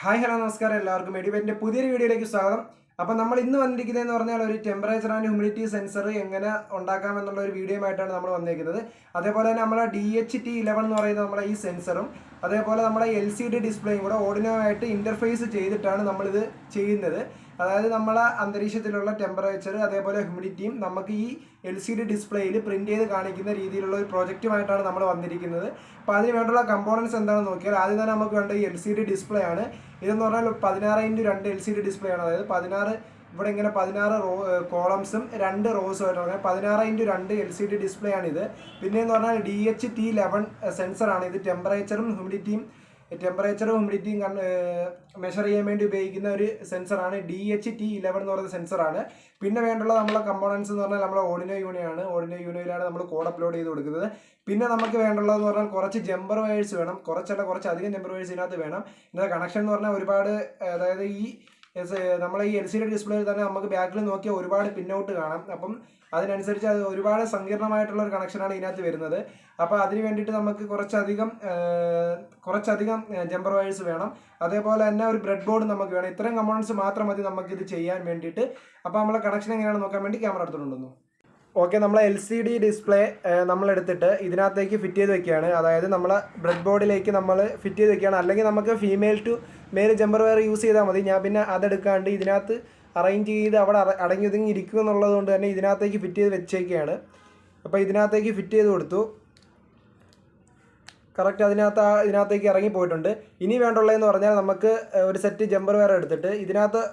Hi hello നമസ്കാരം എല്ലാവർക്കും എഡിവെന്റിന്റെ പുതിയൊരു വീഡിയോയിലേക്ക് സ്വാഗതം. അപ്പോൾ നമ്മൾ ഇന്ന് വന്നിരിക്കുന്നതെന്ന് പറഞ്ഞാൽ ഒരു ടെമ്പറേച്ചർ ആൻഡ് ഹ്യൂമിഡിറ്റി സെൻസർ എങ്ങനെ ഉണ്ടാക്കാം എന്നുള്ള ഒരു വീഡിയോയുമായിട്ടാണ് നമ്മൾ വന്നിരിക്കുന്നത്. അതേപോലെ തന്നെ നമ്മുടെ DHT11 എന്ന് പറയുന്ന നമ്മുടെ ഈ സെൻസറും അതേപോലെ നമ്മുടെ LCD ഡിസ്പ്ലേയും കൂടെ ഓർഡിനോയായിട്ട് ഇന്റർഫേസ് ചെയ്തിട്ടാണ് നമ്മളിത് ചെയ്യുന്നത്. അതായത് നമ്മളെ അന്തരീക്ഷത്തിലുള്ള ടെമ്പറേച്ചർ അതേപോലെ ഹ്യൂമിഡിറ്റിയും നമുക്ക് ഈ LCD ഡിസ്പ്ലേയിൽ പ്രിന്റ് ചെയ്ത് കാണിക്കുന്ന രീതിയിലുള്ള ഒരു പ്രോജക്റ്റുമായിട്ടാണ് നമ്മൾ വന്നിരിക്കുന്നത്. അപ്പോൾ അതിന് വേണ്ടുള്ള കമ്പോണൻസ് എന്താണെന്ന് നോക്കിയാൽ ആദ്യം തന്നെ നമുക്ക് വേണ്ട ഈ LCD ഡിസ്പ്ലേ ആണ്. ഇതെന്ന് പറഞ്ഞാൽ 16x2 LCD ഡിസ്പ്ലേ ആണ്. അതായത് 16 ഇവിടെ ഇങ്ങനെ 16 കോളംസും 2 റോസും ആയിട്ട് 16x2 LCD ഡിസ്പ്ലേ ആണിത്. പിന്നെയെന്ന് പറഞ്ഞാൽ DHT11 സെൻസറാണ്. ഇത് ടെമ്പറേച്ചറും ഹ്യൂമിഡിറ്റിയും മെഷർ ചെയ്യാൻ വേണ്ടി ഉപയോഗിക്കുന്ന ഒരു സെൻസറാണ്. DHT11 എന്ന് പറയുന്ന സെൻസറാണ്. പിന്നെ വേണ്ടുള്ള നമ്മളെ കമ്പോണൻസ് എന്ന് പറഞ്ഞാൽ നമ്മളെ ഓർഡിനോ യൂണിയാണ്. ഓർഡിനോ യൂണിയിലാണ് നമ്മൾ കോഡ് അപ്ലോഡ് ചെയ്ത് കൊടുക്കുന്നത്. പിന്നെ നമുക്ക് വേണ്ടുള്ളതെന്ന് പറഞ്ഞാൽ കുറച്ച് ജമ്പർ വയേഴ്സ് വേണം. കുറച്ചധികം ജമ്പർ വയേഴ്സ് ഇതിനകത്ത് വേണം. ഇതിൻ്റെ കണക്ഷൻ എന്ന് പറഞ്ഞാൽ ഒരുപാട്, അതായത് ഈ നമ്മളെ ഈ LCD ഡിസ്പ്ലേയിൽ തന്നെ നമുക്ക് ബാക്കിൽ നോക്കിയാൽ ഒരുപാട് പിന്നൗട്ട് കാണാം. അപ്പം അതിനനുസരിച്ച് അത് ഒരുപാട് സങ്കീർണമായിട്ടുള്ള ഒരു കണക്ഷനാണ് ഇതിനകത്ത് വരുന്നത്. അപ്പോൾ അതിന് വേണ്ടിയിട്ട് നമുക്ക് കുറച്ചധികം ജമ്പർ വയേഴ്സ് വേണം. അതേപോലെ തന്നെ ഒരു ബ്രെഡ് ബോർഡ് നമുക്ക് വേണം. ഇത്രയും കമ്പോണൻസ് മാത്രം മതി നമുക്കിത് ചെയ്യാൻ വേണ്ടിയിട്ട്. അപ്പോൾ നമ്മളെ കണക്ഷൻ എങ്ങനെയാണെന്ന് നോക്കാൻ വേണ്ടി ക്യാമറ എടുത്തിട്ടുണ്ടെന്നു. ഓക്കെ, നമ്മളെ LCD ഡിസ്പ്ലേ നമ്മളെടുത്തിട്ട് ഇതിനകത്തേക്ക് ഫിറ്റ് ചെയ്ത് വെക്കുകയാണ്. അതായത് നമ്മളെ ബ്രെഡ് ബോർഡിലേക്ക് നമ്മൾ ഫിറ്റ് ചെയ്ത് വെക്കുകയാണ്. അല്ലെങ്കിൽ നമുക്ക് female to male jumper wire use ചെയ്താൽ മതി. ഞാൻ പിന്നെ അതെടുക്കാണ്ട് ഇതിനകത്ത് അറേഞ്ച് ചെയ്ത് അവിടെ അടങ്ങി ഒതുങ്ങി ഇരിക്കും എന്നുള്ളത് കൊണ്ട് തന്നെ ഇതിനകത്തേക്ക് ഫിറ്റ് ചെയ്ത് വെച്ചേക്കുകയാണ്. അപ്പോൾ ഇതിനകത്തേക്ക് ഫിറ്റ് ചെയ്ത് കൊടുത്തു. കറക്റ്റ് ഇതിനകത്തേക്ക് ഇറങ്ങി പോയിട്ടുണ്ട്. ഇനി വേണ്ടുള്ളതെന്ന് പറഞ്ഞാൽ നമുക്ക് ഒരു സെറ്റ് ജമ്പർ വയർ എടുത്തിട്ട് ഇതിനകത്ത്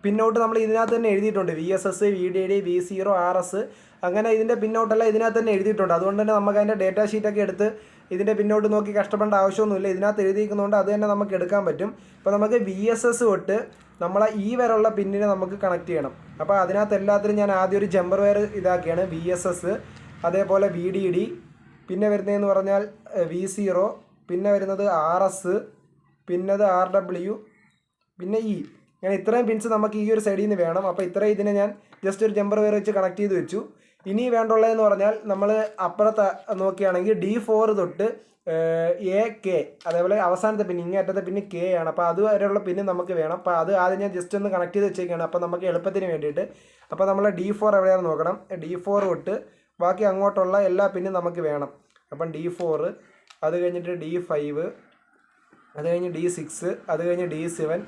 പിന്നോട്ട് നമ്മൾ ഇതിനകത്ത് തന്നെ എഴുതിയിട്ടുണ്ട് VSS, VDD, V0, RS, അങ്ങനെ ഇതിൻ്റെ പിന്നോട്ടെല്ലാം ഇതിനകത്ത് തന്നെ എഴുതിയിട്ടുണ്ട്. അതുകൊണ്ട് തന്നെ നമുക്ക് അതിൻ്റെ ഡേറ്റാ ഷീറ്റൊക്കെ എടുത്ത് ഇതിൻ്റെ പിന്നോട്ട് നോക്കി കഷ്ടപ്പെടേണ്ട ആവശ്യമൊന്നുമില്ല. ഇതിനകത്ത് എഴുതിയിരിക്കുന്നതുകൊണ്ട് അത് തന്നെ നമുക്ക് എടുക്കാൻ പറ്റും. അപ്പോൾ നമുക്ക് VSS തൊട്ട് നമ്മളെ ഈ വരെയുള്ള പിന്നിനെ നമുക്ക് കണക്ട് ചെയ്യണം. അപ്പോൾ അതിനകത്ത് എല്ലാത്തിനും ഞാൻ ആദ്യം ഒരു ജമ്പർ വയർ ഇതാക്കിയാണ്. VSS, അതേപോലെ VDD, പിന്നെ വരുന്നതെന്ന് പറഞ്ഞാൽ V0, പിന്നെ വരുന്നത് RS, പിന്നെ അത് RW, പിന്നെ E. ഞാൻ ഇത്രയും പിൻസ് നമുക്ക് ഈ ഒരു സൈഡിൽ നിന്ന് വേണം. അപ്പോൾ ഇത്രയും ഇതിനെ ഞാൻ ജസ്റ്റ് ഒരു ജമ്പർ വയർ വെച്ച് കണക്ട് ചെയ്ത് വെച്ചു. ഇനി വേണ്ടുള്ളതെന്ന് പറഞ്ഞാൽ നമ്മൾ അപ്പുറത്ത് നോക്കുകയാണെങ്കിൽ D4 തൊട്ട് AK, അതേപോലെ അവസാനത്തെ പിൻ ഇങ്ങേറ്റത്തെ പിന്നെ K ആണ്. അപ്പോൾ അതുവരെയുള്ള പിന്നെ നമുക്ക് വേണം. അപ്പോൾ അത് ആദ്യം ഞാൻ ജസ്റ്റ് ഒന്ന് കണക്ട് ചെയ്ത് വെച്ചേക്കാണ്. അപ്പോൾ നമുക്ക് എളുപ്പത്തിന് വേണ്ടിയിട്ട്. അപ്പോൾ നമ്മൾ D4 എവിടെയാണെന്ന് നോക്കണം. D4 തൊട്ട് ബാക്കി അങ്ങോട്ടുള്ള എല്ലാ പിന്നും നമുക്ക് വേണം. അപ്പം D4, അത് കഴിഞ്ഞിട്ട് D5, അത് കഴിഞ്ഞ് D6, അത് കഴിഞ്ഞ് D7,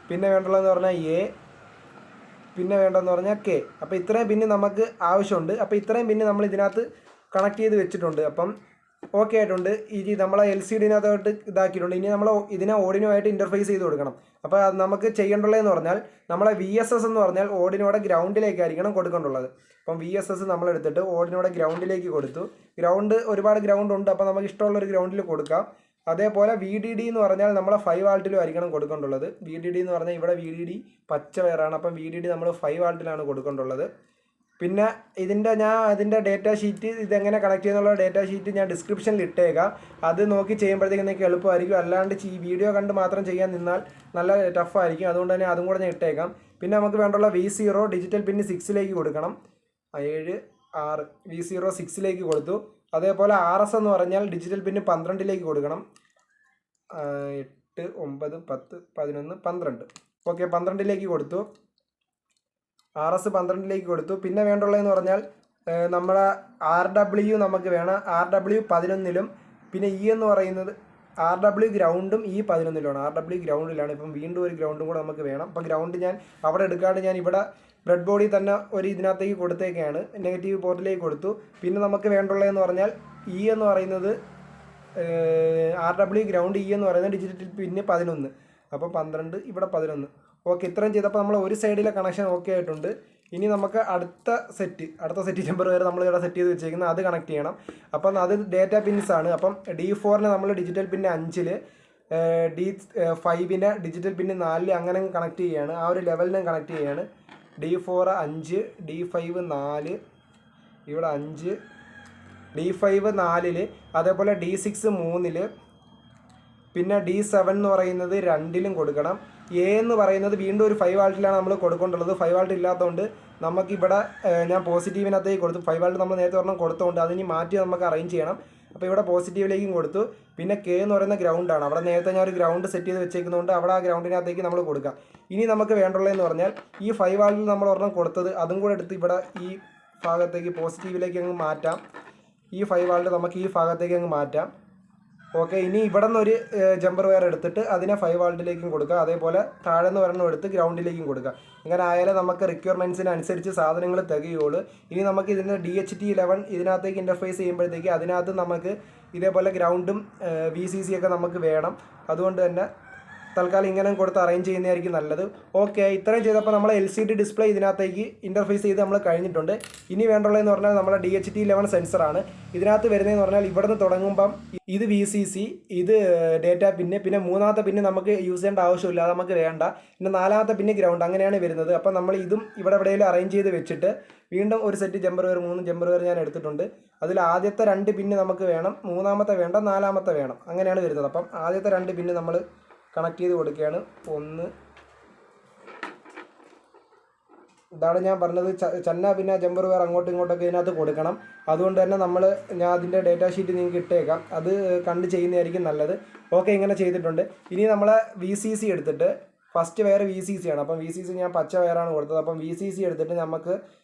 പിന്നെ വേണ്ടുള്ളതെന്ന് പറഞ്ഞാൽ A, പിന്നെ വേണ്ടതെന്ന് പറഞ്ഞാൽ K. അപ്പോൾ ഇത്രയും പിന്നെ നമുക്ക് ആവശ്യമുണ്ട്. അപ്പോൾ ഇത്രയും പിന്നെ നമ്മൾ ഇതിനകത്ത് കണക്ട് ചെയ്ത് വെച്ചിട്ടുണ്ട്. അപ്പം ഓക്കെ ആയിട്ടുണ്ട്. ഇനി നമ്മളെ LCDനകത്തോട്ട് ഇതാക്കിയിട്ടുണ്ട്. ഇനി നമ്മൾ ഇതിനെ ഓർഡിനോയായിട്ട് ഇൻ്റർഫേസ് ചെയ്ത് കൊടുക്കണം. അപ്പോൾ അത് നമുക്ക് ചെയ്യേണ്ടുള്ളതെന്ന് പറഞ്ഞാൽ നമ്മളെ VSS എന്ന് പറഞ്ഞാൽ ഓർഡിനോയുടെ ഗ്രൗണ്ടിലേക്കായിരിക്കണം കൊടുക്കേണ്ടുള്ളത്. അപ്പം VSS നമ്മളെടുത്തിട്ട് ഓർഡിനോയുടെ ഗ്രൗണ്ടിലേക്ക് കൊടുത്തു. ഒരുപാട് ഗ്രൗണ്ട് ഉണ്ട്. അപ്പോൾ നമുക്ക് ഇഷ്ടമുള്ളൊരു ഗ്രൗണ്ടിൽ കൊടുക്കാം. അതേപോലെ VDD എന്ന് പറഞ്ഞാൽ നമ്മളെ 5 വാൾട്ടിലും ആയിരിക്കണം കൊടുക്കേണ്ടുള്ളത്. VDD എന്ന് പറഞ്ഞാൽ ഇവിടെ VDD പച്ച വയറാണ്. അപ്പം VDD നമ്മൾ 5 വാൾട്ടിലാണ് കൊടുക്കേണ്ടുള്ളത്. പിന്നെ അതിൻ്റെ ഡേറ്റാ ഷീറ്റ്, ഇതെങ്ങനെ കണക്ട് ചെയ്യുന്നുള്ള ഡേറ്റാ ഷീറ്റ് ഞാൻ ഡിസ്ക്രിപ്ഷനിൽ ഇട്ടേക്കാം. അത് നോക്കി ചെയ്യുമ്പോഴത്തേക്കും നിങ്ങൾക്ക് എളുപ്പമായിരിക്കും. അല്ലാണ്ട് ഈ വീഡിയോ കണ്ട് മാത്രം ചെയ്യാൻ നിന്നാൽ നല്ല ടഫായിരിക്കും. അതുകൊണ്ട് തന്നെ അതും കൂടെ ഞാൻ ഇട്ടേക്കാം. പിന്നെ നമുക്ക് വേണ്ടുള്ള V0 ഡിജിറ്റൽ പിന്ന് 6ലേക്ക് കൊടുക്കണം. 7, 6 V0 6ലേക്ക് കൊടുത്തു. അതേപോലെ RS എന്ന് പറഞ്ഞാൽ ഡിജിറ്റൽ പിന്ന് 12ലേക്ക് കൊടുക്കണം. 8, 9, 10, 11, 12. ഓക്കെ, 12ലേക്ക് കൊടുത്തു. RS 12ലേക്ക് കൊടുത്തു. പിന്നെ വേണ്ടുള്ളതെന്ന് പറഞ്ഞാൽ നമ്മുടെ RW നമുക്ക് വേണം. RW 11ലും പിന്നെ E എന്ന് പറയുന്നത് RW ഗ്രൗണ്ടും E 11ലുമാണ്. RW ഗ്രൗണ്ടിലാണ്. ഇപ്പം വീണ്ടും ഒരു ഗ്രൗണ്ടും കൂടെ നമുക്ക് വേണം. അപ്പം ഗ്രൗണ്ട് ഞാൻ അവിടെ എടുക്കാണ്ട് ഞാൻ ഇവിടെ ബ്രെഡ് ബോർഡിൽ തന്നെ ഒരു ഇതിനകത്തേക്ക് കൊടുത്തേക്കാണ്. നെഗറ്റീവ് പോർട്ടിലേക്ക് കൊടുത്തു. പിന്നെ നമുക്ക് വേണ്ടുള്ളതെന്ന് പറഞ്ഞാൽ E എന്ന് പറയുന്നത് RW ഗ്രൗണ്ട്, E എന്ന് പറയുന്നത് ഡിജിറ്റൽ പിന്നെ 11. അപ്പോൾ 12, ഇവിടെ 11. ഓക്കെ, ഇത്രയും ചെയ്തപ്പോൾ നമ്മൾ ഒരു സൈഡിലെ കണക്ഷൻ ഓക്കെ ആയിട്ടുണ്ട്. ഇനി നമുക്ക് അടുത്ത സെറ്റ് ജമ്പർ വരെ നമ്മൾ ഇവിടെ സെറ്റ് ചെയ്ത് വെച്ചേക്കുന്നത് അത് കണക്ട് ചെയ്യണം. അപ്പം അത് ഡേറ്റ പിൻസാണ്. അപ്പം D4നെ നമ്മൾ ഡിജിറ്റൽ പിന്നെ 5, D5നെ ഡിജിറ്റൽ പിന്നെ 4, അങ്ങനെ കണക്ട് ചെയ്യുകയാണ്. ആ ഒരു ലെവലിനെ കണക്ട് ചെയ്യുകയാണ്. D4 5, D5 4, ഇവിടെ 5, D5 4, അതേപോലെ D6 3, പിന്നെ D7 എന്ന് പറയുന്നത് 2ലും കൊടുക്കണം. A എന്ന് പറയുന്നത് വീണ്ടും ഒരു 5 വാൾട്ടിലാണ് നമ്മൾ കൊടുക്കേണ്ടുള്ളത്. 5 വാൾട്ട് ഇല്ലാത്തതുകൊണ്ട് നമുക്കിവിടെ ഞാൻ പോസിറ്റീവിനകത്തേക്ക് കൊടുത്തു. 5 വാൾട്ട് നമ്മൾ നേരത്തെ ഒരെണ്ണം കൊടുത്തതുകൊണ്ട് അതിന് മാറ്റി നമുക്ക് അറേഞ്ച് ചെയ്യണം. അപ്പോൾ ഇവിടെ പോസിറ്റീവിലേക്കും കൊടുത്തു. പിന്നെ കെ എന്ന് പറയുന്ന ഗ്രൗണ്ടാണ്. അവിടെ നേരത്തെ ഞാൻ ഒരു ഗ്രൗണ്ട് സെറ്റ് ചെയ്ത് വെച്ചേക്കുന്നതുകൊണ്ട് അവിടെ ആ ഗ്രൗണ്ടിനകത്തേക്ക് നമ്മൾ കൊടുക്കാം. ഇനി നമുക്ക് വേണ്ടുള്ളതെന്ന് പറഞ്ഞാൽ ഈ 5 വാൾവിൽ നമ്മൾ ഒരെണ്ണം കൊടുത്തത് അതും കൂടെ എടുത്ത് ഇവിടെ ഈ ഭാഗത്തേക്ക് പോസിറ്റീവിലേക്ക് അങ്ങ് മാറ്റാം. ഈ 5 വാൾവ് നമുക്ക് ഈ ഭാഗത്തേക്ക് അങ്ങ് മാറ്റാം. ഓക്കെ, ഇനി ഇവിടെ നിന്നൊരു ജമ്പർ വയർ എടുത്തിട്ട് അതിനെ 5 വാൾട്ടിലേക്കും കൊടുക്കുക. അതേപോലെ താഴെ നിന്ന് ഒരെണ്ണം എടുത്ത് ഗ്രൗണ്ടിലേക്കും കൊടുക്കുക. ഇങ്ങനെ ആയാലും നമുക്ക് റിക്വയർമെൻറ്റ്സിനനുസരിച്ച് സാധനങ്ങൾ തികയുള്ളൂ. ഇനി നമുക്ക് ഇതിൻ്റെ DHT11 ഇതിനകത്തേക്ക് ഇൻ്റർഫേസ് ചെയ്യുമ്പോഴത്തേക്ക് അതിനകത്ത് നമുക്ക് ഇതേപോലെ ഗ്രൗണ്ടും VCC ഒക്കെ നമുക്ക് വേണം. അതുകൊണ്ട് തന്നെ തൽക്കാലം ഇങ്ങനെ കൊടുത്ത് അറേഞ്ച് ചെയ്യുന്നതായിരിക്കും നല്ലത്. ഓക്കെ, ഇത്രയും ചെയ്തപ്പോൾ നമ്മൾ LCD ഡിസ്പ്ലേ ഇതിനകത്തേക്ക് ഇൻ്റർഫേസ് ചെയ്ത് നമ്മൾ കഴിഞ്ഞിട്ടുണ്ട്. ഇനി വേണ്ടുള്ളതെന്ന് പറഞ്ഞാൽ നമ്മുടെ DHT11 സെൻസറാണ്. ഇതിനകത്ത് വരുന്നതെന്ന് പറഞ്ഞാൽ ഇവിടെ നിന്ന് തുടങ്ങുമ്പം ഇത് VCC, ഇത് ഡേറ്റ പിന്നെ മൂന്നാമത്തെ പിന്നെ നമുക്ക് യൂസ് ചെയ്യേണ്ട ആവശ്യമില്ല, അത് നമുക്ക് വേണ്ട. പിന്നെ നാലാമത്തെ പിന്നെ ഗ്രൗണ്ട്, അങ്ങനെയാണ് വരുന്നത്. അപ്പം നമ്മൾ ഇതും ഇവിടെ എവിടെയെങ്കിലും അറേഞ്ച് ചെയ്ത് വെച്ചിട്ട് വീണ്ടും ഒരു set jumper wire 3 jumper wire ഞാൻ എടുത്തിട്ടുണ്ട്. അതിൽ ആദ്യത്തെ 2 പിന്നെ നമുക്ക് വേണം, മൂന്നാമത്തെ വേണ്ട, നാലാമത്തെ വേണം, അങ്ങനെയാണ് വരുന്നത്. അപ്പം ആദ്യത്തെ 2 പിന്നെ നമ്മൾ കണക്ട് ചെയ്ത് കൊടുക്കുകയാണ്. 1 ഇതാണ് ഞാൻ പറഞ്ഞത്, ചന്ന പിന്നെ ജമ്പർ വയർ അങ്ങോട്ടും ഇങ്ങോട്ടൊക്കെ ഇതിനകത്ത് കൊടുക്കണം. അതുകൊണ്ട് തന്നെ ഞാൻ അതിൻ്റെ ഡേറ്റാ ഷീറ്റ് നിങ്ങൾക്ക് ഇട്ടേക്കാം, അത് കണ്ട് ചെയ്യുന്നതായിരിക്കും നല്ലത്. ഓക്കെ, ഇങ്ങനെ ചെയ്തിട്ടുണ്ട്. ഇനി നമ്മൾ VCC എടുത്തിട്ട് ഫസ്റ്റ് വയർ VCC ആണ്. അപ്പം VCC ഞാൻ പച്ച വയറാണ് കൊടുത്തത്. അപ്പം VCC എടുത്തിട്ട് നമുക്ക്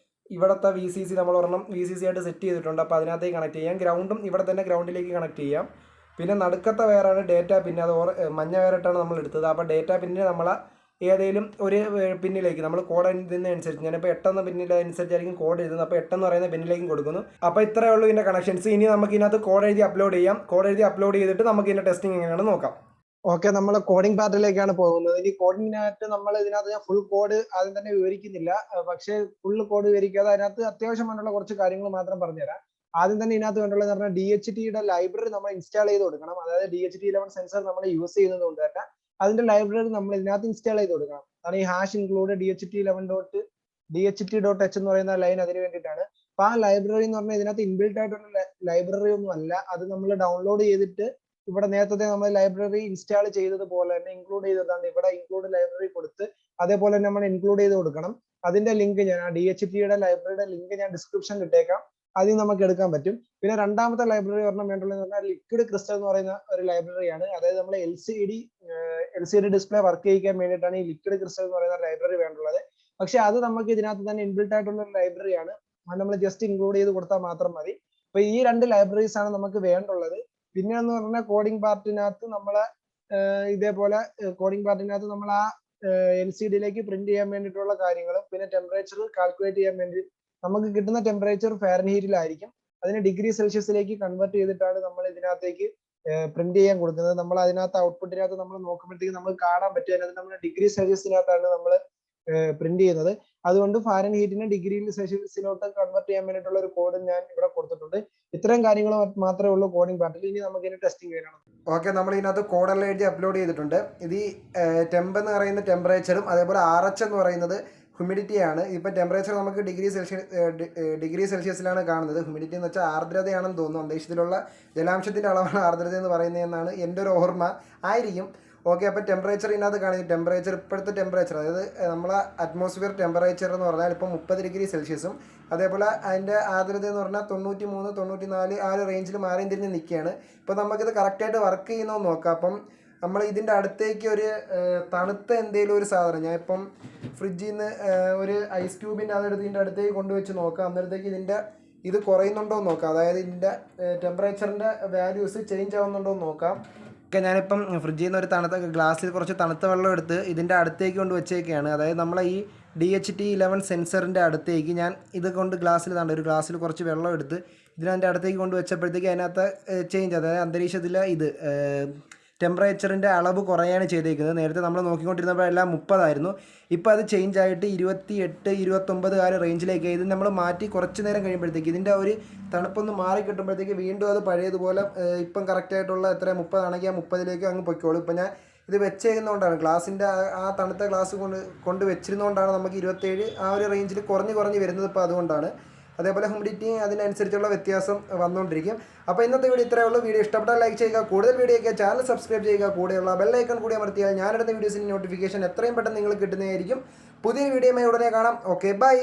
ഇവിടുത്തെ VCC നമ്മൾ ഒരെണ്ണം VCC ആയിട്ട് സെറ്റ് ചെയ്തിട്ടുണ്ട്. അപ്പോൾ അതിനകത്തേക്ക് കണക്ട് ചെയ്യാം. ഗ്രൗണ്ടും ഇവിടെ തന്നെ ഗ്രൗണ്ടിലേക്ക് കണക്ട് ചെയ്യാം. പിന്നെ നടുക്കത്തെ വയറാണ് ഡേറ്റ പിന്ന്, അത് മഞ്ഞ വയറിട്ടാണ് നമ്മൾ എടുത്തത്. അപ്പോൾ ഡേറ്റ പിന്നിന് നമ്മൾ ഏതെങ്കിലും ഒരു പിന്നിലേക്ക് നമ്മൾ കോഡ് എഴുതുന്നതനുസരിച്ച്, ഞാനിപ്പോൾ 8 പിന്നിലനുസരിച്ചായിരിക്കും കോഡ് എഴുതുന്നത്. അപ്പോൾ 8 എന്ന് പറയുന്ന പിന്നിലേക്കും കൊടുക്കുന്നു. അപ്പോൾ ഇത്രയേ ഉള്ളൂ ഇതിൻ്റെ കണക്ഷൻസ്. ഇനി നമുക്ക് ഇതിനകത്ത് കോഡ് എഴുതി അപ്ലോഡ് ചെയ്യാം. കോഡ് എഴുതി അപ്ലോഡ് ചെയ്തിട്ട് നമുക്ക് ഇതിൻ്റെ ടെസ്റ്റിംഗ് എങ്ങനെയാണെന്ന് നോക്കാം. ഓക്കെ, നമ്മൾ കോഡിംഗ് പാർട്ടിലേക്കാണ് പോകുന്നത്. ഇനി കോഡിങ്ങിനകത്ത് നമ്മൾ ഇതിനകത്ത് ഞാൻ ഫുൾ കോഡ് ആദ്യം തന്നെ വിവരിക്കുന്നില്ല, പക്ഷേ ഫുൾ കോഡ് വിവരിക്കാതെ അതിനകത്ത് അത്യാവശ്യമായിട്ടുള്ള കുറച്ച് കാര്യങ്ങൾ മാത്രം പറഞ്ഞുതരാം. ആദ്യം തന്നെ ഇതിനകത്ത് വേണ്ടുള്ളത് പറഞ്ഞാൽ DHTയുടെ ലൈബ്രറി നമ്മൾ ഇൻസ്റ്റാൾ ചെയ്ത് കൊടുക്കണം. അതായത് DHT11 സെൻസർ നമ്മൾ യൂസ് ചെയ്യുന്നത് കൊണ്ട് തന്നെ അതിന്റെ ലൈബ്രറി നമ്മൾ ഇതിനകത്ത് ഇൻസ്റ്റാൾ ചെയ്ത് കൊടുക്കണം. അതാണ് ഈ #include DHT11.DHT.h എന്ന് പറയുന്ന ലൈൻ അതിന് വേണ്ടിയിട്ടാണ്. അപ്പൊ ആ ലൈബ്രറി എന്ന് പറഞ്ഞാൽ ഇതിനകത്ത് ഇൻബിൽട്ട് ആയിട്ടുള്ള ലൈബ്രറി ഒന്നും അല്ല, അത് നമ്മൾ ഡൗൺലോഡ് ചെയ്തിട്ട് ഇവിടെ നേരത്തെ നമ്മൾ ലൈബ്രറി ഇൻസ്റ്റാൾ ചെയ്തതുപോലെ തന്നെ ഇൻക്ലൂഡ് ചെയ്തതാണ്. ഇവിടെ ഇൻക്ലൂഡ് ലൈബ്രറി കൊടുത്ത് അതേപോലെ തന്നെ നമ്മൾ ഇൻക്ലൂഡ് ചെയ്ത് കൊടുക്കണം. അതിന്റെ ലിങ്ക് ഞാൻ DHTയുടെ ലൈബ്രറിയുടെ ലിങ്ക് ഞാൻ ഡിസ്ക്രിപ്ഷനിൽ ഇട്ടേക്കാം, അതിൽ നമുക്ക് എടുക്കാൻ പറ്റും. പിന്നെ രണ്ടാമത്തെ ലൈബ്രറി ഒരെണ്ണം വേണ്ടുള്ളതെന്ന് പറഞ്ഞാൽ ലിക്വിഡ് ക്രിസ്റ്റൽ എന്ന് പറയുന്ന ഒരു ലൈബ്രറിയാണ്. അതായത് നമ്മൾ LCD ഡിസ്പ്ലേ വർക്ക് ചെയ്യിക്കാൻ വേണ്ടിയിട്ടാണ് ഈ ലിക്വിഡ് ക്രിസ്റ്റൽ എന്ന് പറയുന്ന ലൈബ്രറി വേണ്ടുള്ളത്. പക്ഷെ അത് നമുക്ക് ഇതിനകത്ത് തന്നെ ഇൻബിൽട്ട് ആയിട്ടുള്ള ഒരു ലൈബ്രറിയാണ്, അത് നമ്മൾ ജസ്റ്റ് ഇൻക്ലൂഡ് ചെയ്ത് കൊടുത്താൽ മാത്രം മതി. അപ്പൊ ഈ 2 ലൈബ്രറീസ് ആണ് നമുക്ക് വേണ്ടുള്ളത്. പിന്നെ എന്ന് പറഞ്ഞാൽ കോഡിംഗ് പാർട്ടിനകത്ത് ഇതേപോലെ കോഡിംഗ് പാർട്ടിനകത്ത് നമ്മൾ ആ LCDയിലേക്ക് പ്രിന്റ് ചെയ്യാൻ വേണ്ടിയിട്ടുള്ള കാര്യങ്ങളും പിന്നെ ടെമ്പറേച്ചർ കാൽക്കുലേറ്റ് ചെയ്യാൻ വേണ്ടി നമുക്ക് കിട്ടുന്ന ടെമ്പറേച്ചർ ഫാരൻഹീറ്റിലായിരിക്കും. അതിനെ ഡിഗ്രി സെൽഷ്യസിലേക്ക് കൺവേർട്ട് ചെയ്തിട്ടാണ് നമ്മൾ ഇതിനകത്തേക്ക് പ്രിന്റ് ചെയ്യാൻ കൊടുക്കുന്നത്. നമ്മൾ അതിനകത്ത് ഔട്ട്പുട്ടിനകത്ത് നമ്മൾ നോക്കുമ്പോഴത്തേക്ക് നമുക്ക് കാണാൻ പറ്റും അതിനകത്ത് നമ്മൾ ഡിഗ്രി സെൽഷ്യസിനകത്താണ് നമ്മൾ പ്രിന്റ് ചെയ്യുന്നത്. അതുകൊണ്ട് ഫാരൻഹീറ്റിനെ ഡിഗ്രി സെൽഷ്യസിലോട്ട് കൺവേർട്ട് ചെയ്യാൻ വേണ്ടിയിട്ടുള്ള ഒരു കോഡ് ഞാൻ ഇവിടെ കൊടുത്തിട്ടുണ്ട്. ഇത്രയും കാര്യങ്ങൾ മാത്രമേ ഉള്ളൂ കോഡിംഗ് പാർട്ടിൽ. ഇനി നമുക്ക് ഇതിന് ടെസ്റ്റിംഗ് ചെയ്യണം. ഓക്കെ, നമ്മൾ ഇതിനകത്ത് കോഡെല്ലാം എഴുതി അപ്ലോഡ് ചെയ്തിട്ടുണ്ട്. ഇത് ടെമ്പ് എന്ന് പറയുന്ന ടെമ്പറേച്ചറും അതേപോലെ RH എന്ന് പറയുന്നത് ഹ്യൂമിഡിറ്റിയാണ്. ഇപ്പം ടെമ്പറേച്ചർ നമുക്ക് ഡിഗ്രി സെൽഷ്യസിലാണ് കാണുന്നത്. ഹ്യൂമിഡിറ്റി എന്ന് വെച്ചാൽ ആർദ്രതയാണെന്ന് തോന്നുന്നു. അന്തരീക്ഷത്തിലുള്ള ജലാംശത്തിൻ്റെ അളവാണ് ആർദ്രത എന്ന് പറയുന്നതെന്നാണ് എൻ്റെ ഒരു ഓർമ്മ, ആയിരിക്കും. ഓക്കെ, അപ്പോൾ ടെമ്പറേച്ചർ ഇതിനകത്ത് കാണിക്കും. ടെമ്പറേച്ചർ ഇപ്പോഴത്തെ ടെമ്പറേച്ചർ, അതായത് നമ്മളെ അറ്റ്മോസ്ഫിയർ ടെമ്പറേച്ചർ എന്ന് പറഞ്ഞാൽ ഇപ്പം 30 ഡിഗ്രി സെൽഷ്യസും അതേപോലെ അതിൻ്റെ ആർദ്രത എന്ന് പറഞ്ഞാൽ 93, 94 ആ ഒരു റേഞ്ചിൽ മാറിയും തിരിഞ്ഞ് നിൽക്കുകയാണ്. ഇപ്പോൾ നമുക്കിത് കറക്റ്റായിട്ട് വർക്ക് ചെയ്യുന്നതെന്ന് നോക്കാം. അപ്പം നമ്മൾ ഇതിൻ്റെ അടുത്തേക്ക് ഒരു തണുത്ത എന്തെങ്കിലും ഒരു സാധനം, ഞാൻ ഇപ്പം ഫ്രിഡ്ജിൽ നിന്ന് ഒരു ഐസ് ക്യൂബിൻ്റെ അതെടുത്ത് ഇതിൻ്റെ അടുത്തേക്ക് കൊണ്ടുവച്ച് നോക്കാം. അന്നേരത്തേക്ക് ഇത് കുറയുന്നുണ്ടോ എന്ന് നോക്കാം. അതായത് ഇതിൻ്റെ ടെമ്പറേച്ചറിൻ്റെ വാല്യൂസ് ചേഞ്ച് ആവുന്നുണ്ടോ എന്ന് നോക്കാം. ഒക്കെ ഞാനിപ്പം ഫ്രിഡ്ജിൽ നിന്ന് ഒരു ഗ്ലാസ്സിൽ കുറച്ച് തണുത്ത വെള്ളം എടുത്ത് ഇതിൻ്റെ അടുത്തേക്ക് കൊണ്ട് വെച്ചേക്കുകയാണ്. അതായത് നമ്മളെ ഈ DHT11 സെൻസറിൻ്റെ അടുത്തേക്ക് ഞാൻ ഇത് കൊണ്ട് ഒരു ഗ്ലാസ്സിൽ കുറച്ച് വെള്ളം എടുത്ത് ഇതിൻ്റെ അടുത്തേക്ക് കൊണ്ട് വെച്ചപ്പോഴത്തേക്ക് അതിനകത്ത് ചേഞ്ച്, അതായത് അന്തരീക്ഷത്തിലെ ടെമ്പറേച്ചറിൻ്റെ അളവ് കുറയാണ് ചെയ്തേക്കുന്നത്. നേരത്തെ നമ്മൾ നോക്കിക്കൊണ്ടിരുന്നപ്പോൾ എല്ലാം 30 ആയിരുന്നു. ഇപ്പോൾ അത് ചേഞ്ച് ആയിട്ട് 28, 29 ആ റേഞ്ചിലേക്ക്. ഇത് നമ്മൾ മാറ്റി കുറച്ച് നേരം കഴിയുമ്പോഴത്തേക്ക് ഇതിൻ്റെ ഒരു തണുപ്പൊന്ന് മാറി കിട്ടുമ്പോഴത്തേക്ക് വീണ്ടും അത് പഴയതുപോലെ ഇപ്പം കറക്റ്റായിട്ടുള്ള 30 ആണെങ്കിൽ ആ 30ലേക്ക് അങ്ങ് പൊയ്ക്കോളും. ഇപ്പം ഞാൻ ഇത് വെച്ചേക്കുന്നതുകൊണ്ടാണ്, ഗ്ലാസിൻ്റെ ആ തണുത്ത ഗ്ലാസ് കൊണ്ട് വെച്ചിരുന്നതുകൊണ്ടാണ് നമുക്ക് 27 ആ ഒരു റേഞ്ചിൽ കുറഞ്ഞ് വരുന്നത്. ഇപ്പോൾ അതുകൊണ്ടാണ്. അതേപോലെ ഹ്യൂമിഡിറ്റി അതിനനുസരിച്ചുള്ള വ്യത്യാസം വന്നുകൊണ്ടിരിക്കും. അപ്പോൾ ഇന്നത്തെ വീഡിയോ ഇത്രയേ ഉള്ളൂ. വീഡിയോ ഇഷ്ടപ്പെട്ടാൽ ലൈക്ക് ചെയ്യുക, കൂടുതൽ വീഡിയോയ്ക്ക് ചാനൽ സബ്സ്ക്രൈബ് ചെയ്യുക, കൂടെയുള്ള ബെല്ലൈക്കൺ കൂടി അമർത്തിയാൽ ഞാനെടുത്ത വീഡിയോസിൻ്റെ നോട്ടിഫിക്കേഷൻ എത്രയും പെട്ടെന്ന് നിങ്ങൾക്ക് കിട്ടുന്നതായിരിക്കും. പുതിയ വീഡിയോയുമായി ഉടനെ കാണാം. Okay, by.